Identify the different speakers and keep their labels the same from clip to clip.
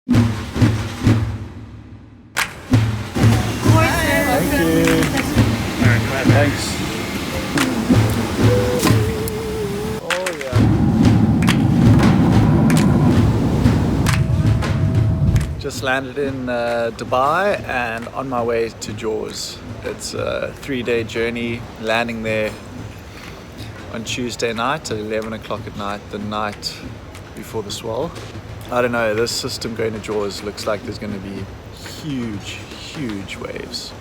Speaker 1: Thank you. Thanks. Oh yeah. Just landed in Dubai and on my way to Jaws. It's a 3-day journey, landing there on Tuesday night at 11 o'clock at night, the night before the swell. I don't know, this system going to Jaws looks like there's going to be huge waves.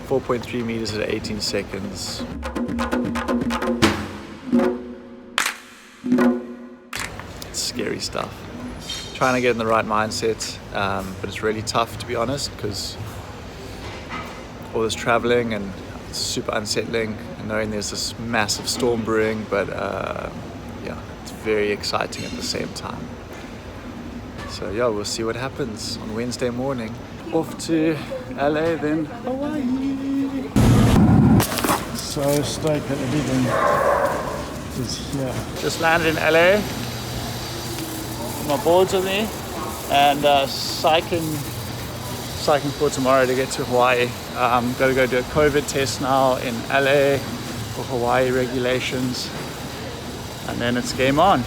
Speaker 1: 4.3 meters at 18 seconds. It's scary stuff. Trying to get in the right mindset, but it's really tough to be honest, because all this traveling and it's super unsettling, and knowing there's this massive storm brewing, but yeah, it's very exciting at the same time. So yeah, we'll see what happens on Wednesday morning. Off to LA, then Hawaii. So stoked that everything is here. Just landed in LA. My boards with me, and psyching for tomorrow to get to Hawaii. Gotta go do a COVID test now in LA for Hawaii regulations, and then it's game on.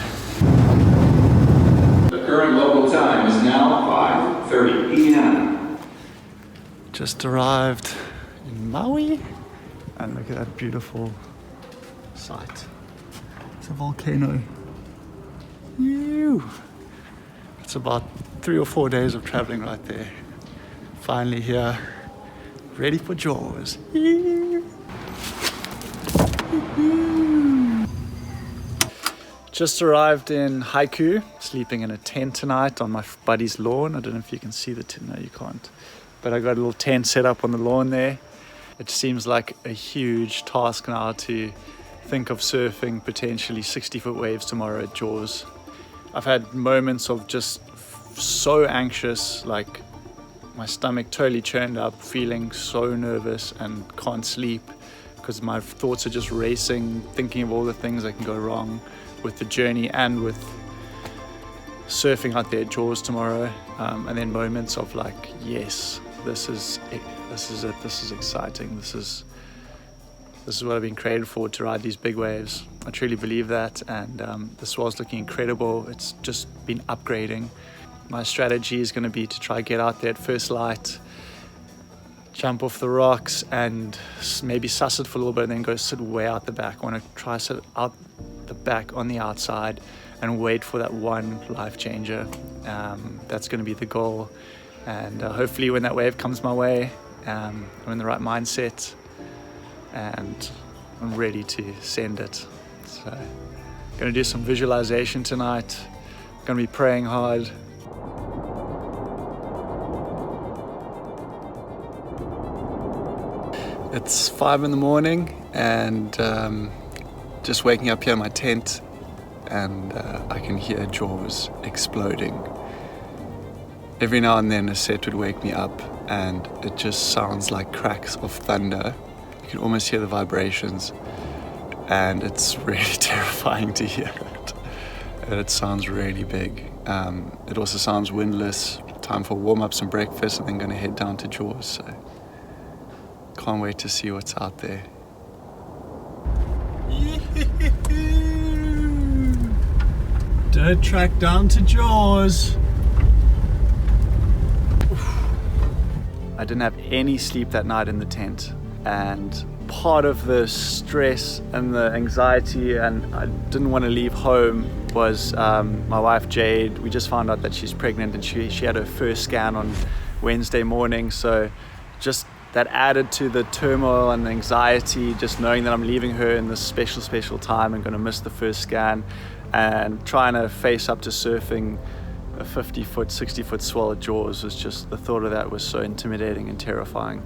Speaker 2: The current local time is now 5:30 p.m.
Speaker 1: Just arrived in Maui, and look at that beautiful sight. It's a volcano. Ew. It's about 3 or 4 days of traveling right there. Finally here, ready for Jaws. Just arrived in Haiku, sleeping in a tent tonight on my buddy's lawn. I don't know if you can see the tent. No, you can't. But I got a little tent set up on the lawn there. It seems like a huge task now to think of surfing potentially 60-foot waves tomorrow at Jaws. I've had moments of just so anxious, like my stomach totally churned up, feeling so nervous and can't sleep because my thoughts are just racing, thinking of all the things that can go wrong with the journey and with surfing out there at Jaws tomorrow. And then moments of like, yes, this is it, this is exciting, this is what I've been created for, to ride these big waves. I truly believe that, and the swell's looking incredible. It's just been upgrading. My strategy is going to be to try get out there at first light, jump off the rocks and maybe suss it for a little bit and then go sit way out the back. I want to try sit out the back on the outside and wait for that one life changer. That's going to be the goal, and hopefully when that wave comes my way, I'm in the right mindset and I'm ready to send it. So I'm going to do some visualization tonight. I'm going to be praying hard. It's 5 in the morning and just waking up here in my tent, and I can hear Jaws exploding. Every now and then a set would wake me up and it just sounds like cracks of thunder. You can almost hear the vibrations, and it's really terrifying to hear it. And it sounds really big. It also sounds windless. Time for warm-ups and breakfast, and then going to head down to Jaws. So can't wait to see what's out there. Dirt track down to Jaws. I didn't have any sleep that night in the tent, and part of the stress and the anxiety, and I didn't want to leave home, was my wife JADE. We just found out that she's pregnant, and she had her first scan on Wednesday morning, so just that added to the turmoil and anxiety, just knowing that I'm leaving her in this special time and going to miss the first scan, and trying to face up to surfing a 50-foot, 60-foot swell at Jaws was just, the thought of that was so intimidating and terrifying.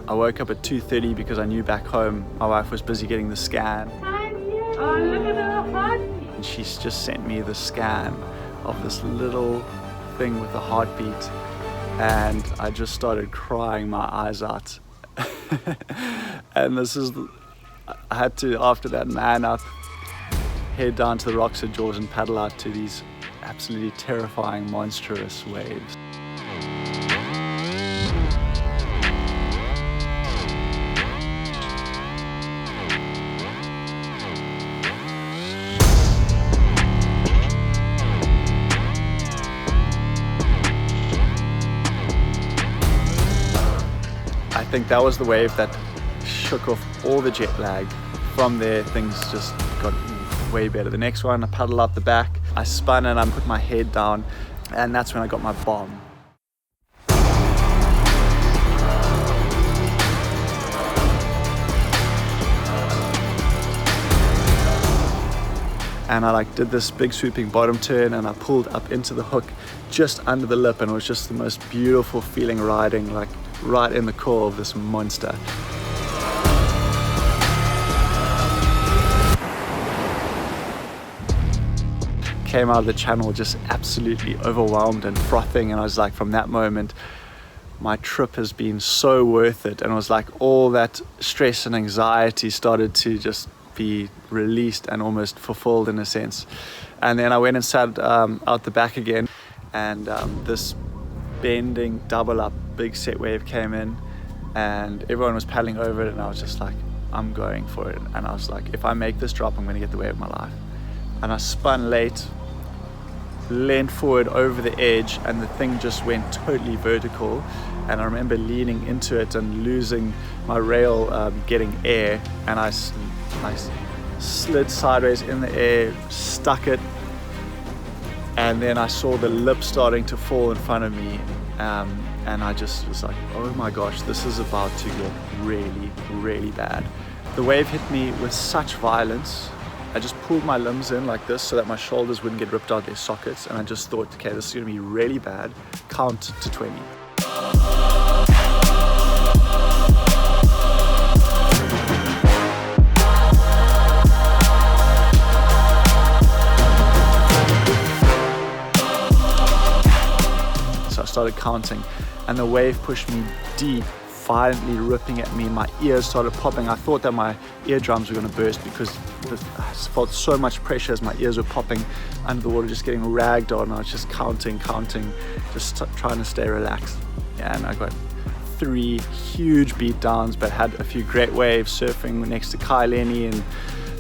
Speaker 1: I woke up at 2:30 because I knew back home my wife was busy getting the scan.
Speaker 3: Oh, look at her heart.
Speaker 1: And she's just sent me the scan of this little thing with a heartbeat, and I just started crying my eyes out. And I had to, after that, man up, head down to the rocks at Jaws and paddle out to these absolutely terrifying, monstrous waves. I think that was the wave that shook off all the jet lag. From there, things just got way better. The next one, I paddled out the back, I spun and I put my head down, and that's when I got my bomb. And I did this big swooping bottom turn, and I pulled up into the hook just under the lip, and it was just the most beautiful feeling riding right in the core of this monster. Came out of the channel just absolutely overwhelmed and frothing, and I was like, from that moment, my trip has been so worth it. And it was like all that stress and anxiety started to just be released and almost fulfilled in a sense. And then I went and sat out the back again, and this bending double up big set wave came in, and everyone was paddling over it, and I was just like, I'm going for it. And I was like, if I make this drop, I'm going to get the wave of my life. And I spun late, leaned forward over the edge, and the thing just went totally vertical. And I remember leaning into it and losing my rail, getting air, and I slid sideways in the air, stuck it, and then I saw the lip starting to fall in front of me, and I just was like, oh my gosh, this is about to get really, really bad. The wave hit me with such violence. I just pulled my limbs in like this so that my shoulders wouldn't get ripped out their sockets, and I just thought, okay, this is going to be really bad. Count to 20. So I started counting, and the wave pushed me deep, violently ripping at me. My ears started popping. I thought that my eardrums were going to burst because I felt so much pressure as my ears were popping under the water, just getting ragged on. I was just counting, just trying to stay relaxed. Yeah, and I got 3 huge beat downs, but had a few great waves surfing next to Kai Lenny and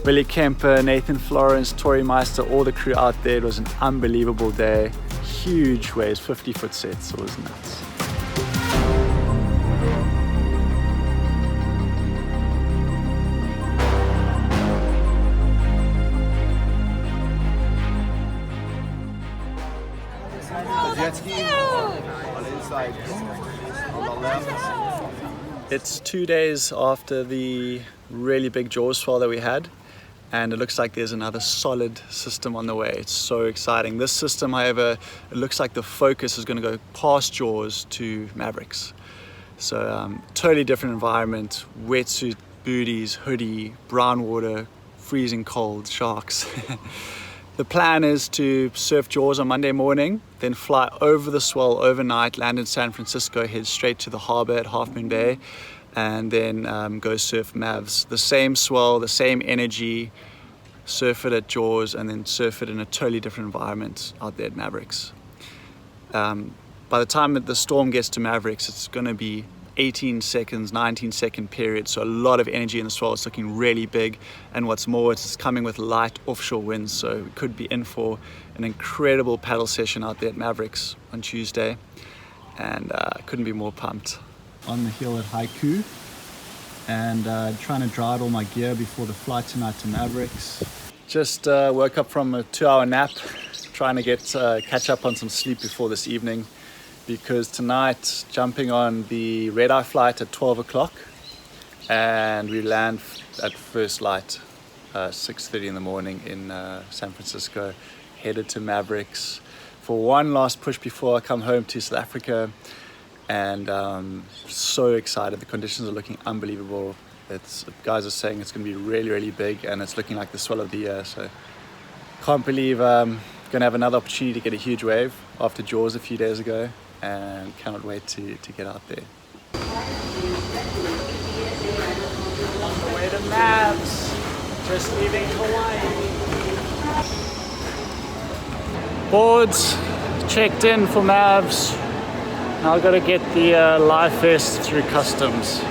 Speaker 1: Billy Kemper, Nathan Florence, Tori Meister, all the crew out there. It was an unbelievable day. Huge waves, 50-foot sets. It was nuts. It's 2 days after the really big Jaws swell that we had, and it looks like there's another solid system on the way. It's so exciting. This system, however, it looks like the focus is going to go past Jaws to Mavericks. So totally different environment, wetsuit, booties, hoodie, brown water, freezing cold, sharks. The plan is to surf Jaws on Monday morning, then fly over the swell overnight, land in San Francisco, head straight to the harbor at Half Moon Bay, and then go surf Mavs. The same swell, the same energy, surf it at Jaws, and then surf it in a totally different environment out there at Mavericks. By the time that the storm gets to Mavericks, it's going to be 18 seconds, 19-second period, so a lot of energy in the swell. It's looking really big, and what's more, it's coming with light offshore winds, so we could be in for an incredible paddle session out there at Mavericks on Tuesday, and couldn't be more pumped. On the hill at Haiku, and trying to dry out all my gear before the flight tonight to Mavericks. Just woke up from a 2-hour nap, trying to catch up on some sleep before this evening, because tonight jumping on the red-eye flight at 12 o'clock, and we land at first light 6:30 in the morning in San Francisco, headed to Mavericks for one last push before I come home to South Africa. And so excited. The conditions are looking unbelievable. Guys are saying it's going to be really, really big, and it's looking like the swell of the year. So can't believe going to have another opportunity to get a huge wave after Jaws a few days ago, and cannot wait to get out there. On the way to Mavs, just leaving Hawaii. Boards checked in for Mavs. Now I've got to get the life vest through customs.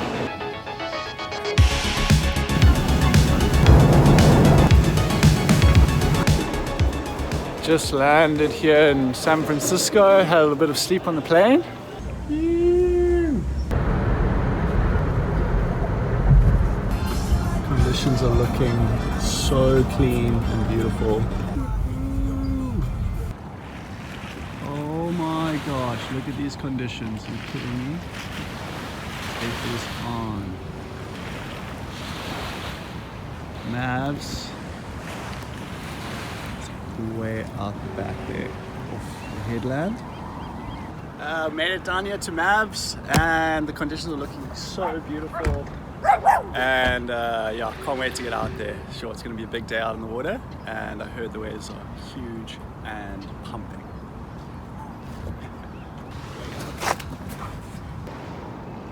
Speaker 1: Just landed here in San Francisco, had a little bit of sleep on the plane. Conditions are looking so clean and beautiful. Oh my gosh, look at these conditions. Are you kidding me? It is on. Mavs. Way out the back there off the headland. Made it down here to Mavs and the conditions are looking so beautiful. And yeah, can't wait to get out there. Sure, it's going to be a big day out in the water, and I heard the waves are huge and pumping.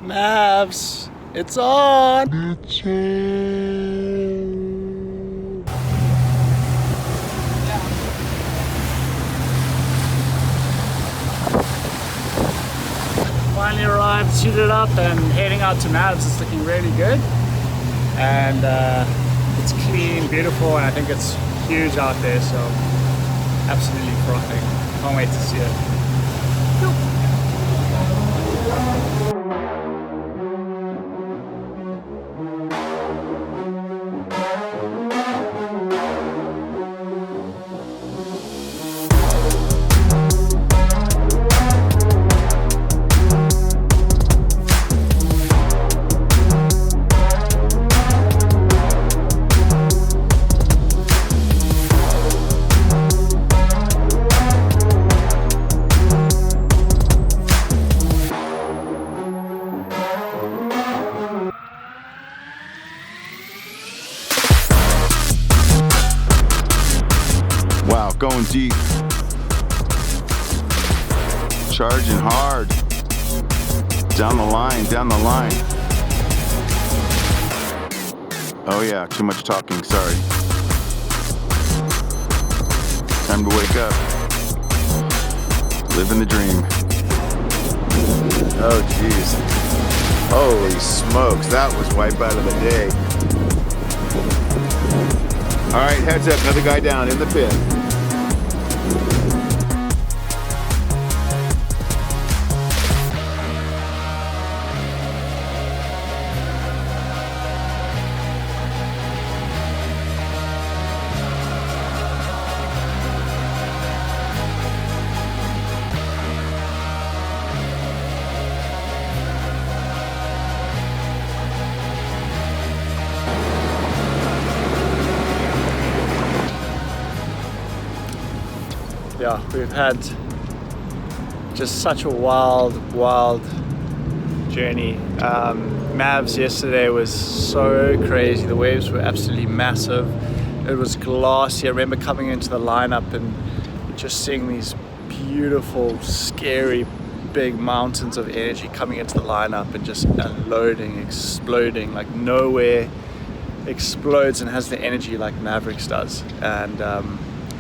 Speaker 1: Mavs, it's on! Finally arrived, suited up, and heading out to Mavs. It's looking really good, and it's clean, beautiful, and I think it's huge out there, so absolutely frothing. Can't wait to see it.
Speaker 4: Wow, going deep. Charging hard. Down the line, down the line. Oh yeah, too much talking, sorry. Time to wake up. Living the dream. Oh jeez. Holy smokes, that was wipeout of the day. All right, heads up, another guy down in the pit.
Speaker 1: Yeah, we've had just such a wild journey. Mavs yesterday was so crazy. The waves were absolutely massive. It was glassy. I remember coming into the lineup and just seeing these beautiful, scary, big mountains of energy coming into the lineup and just unloading, exploding. Like nowhere explodes and has the energy like Mavericks does. And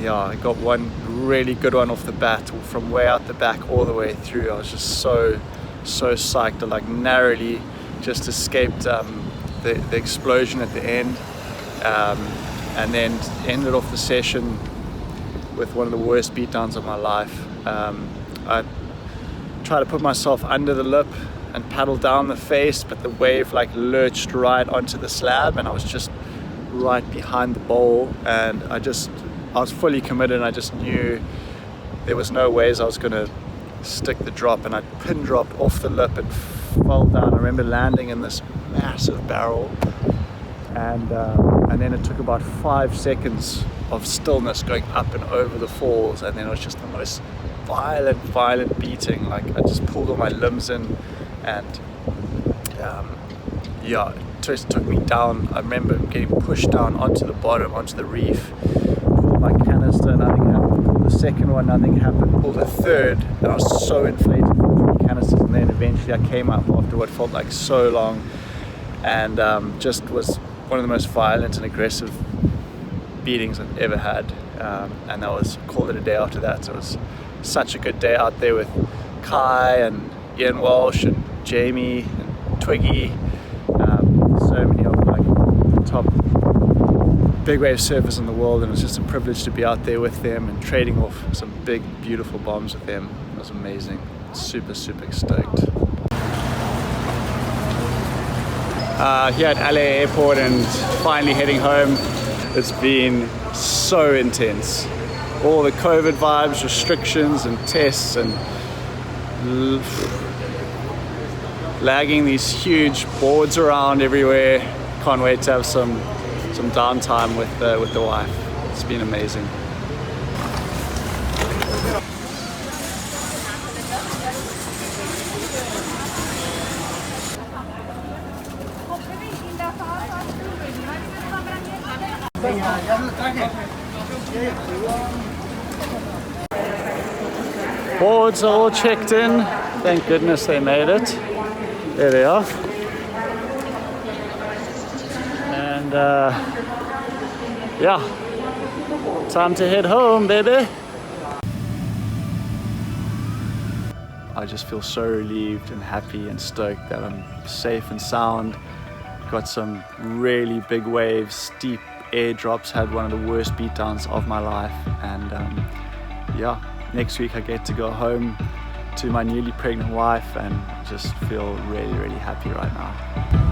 Speaker 1: yeah, I got one really good one off the bat, from way out the back all the way through. I was just so psyched. I like narrowly just escaped the explosion at the end, and then ended off the session with one of the worst beatdowns of my life. I tried to put myself under the lip and paddle down the face, but the wave like lurched right onto the slab, and I was just right behind the bowl, and I was fully committed, and I just knew there was no ways I was going to stick the drop, and I pin dropped off the lip and fell down. I remember landing in this massive barrel, and then it took about 5 seconds of stillness going up and over the falls, and then it was just the most violent beating. Like I just pulled all my limbs in, and yeah, it just took me down. I remember getting pushed down onto the bottom, onto the reef. My canister, nothing happened. Pulled the second one, nothing happened. Pulled the third, and I was so inflated with 3 canisters, and then eventually I came up after what felt like so long, and just was one of the most violent and aggressive beatings I've ever had, and that was called it a day after that. So it was such a good day out there with Kai and Ian Walsh and Jamie and Twiggy, so many of like the top big wave surfers in the world, and it was just a privilege to be out there with them and trading off some big beautiful bombs with them. It was amazing. Super stoked. Here at LA airport and finally heading home. It's been so intense. All the COVID vibes, restrictions and tests, and lagging these huge boards around everywhere. Can't wait to have some downtime with the wife. It's been amazing. Boards are all checked in. Thank goodness they made it. There they are. And yeah, time to head home, baby. I just feel so relieved and happy and stoked that I'm safe and sound. Got some really big waves, steep airdrops, had one of the worst beatdowns of my life, and yeah, next week I get to go home to my newly pregnant wife and just feel really happy right now.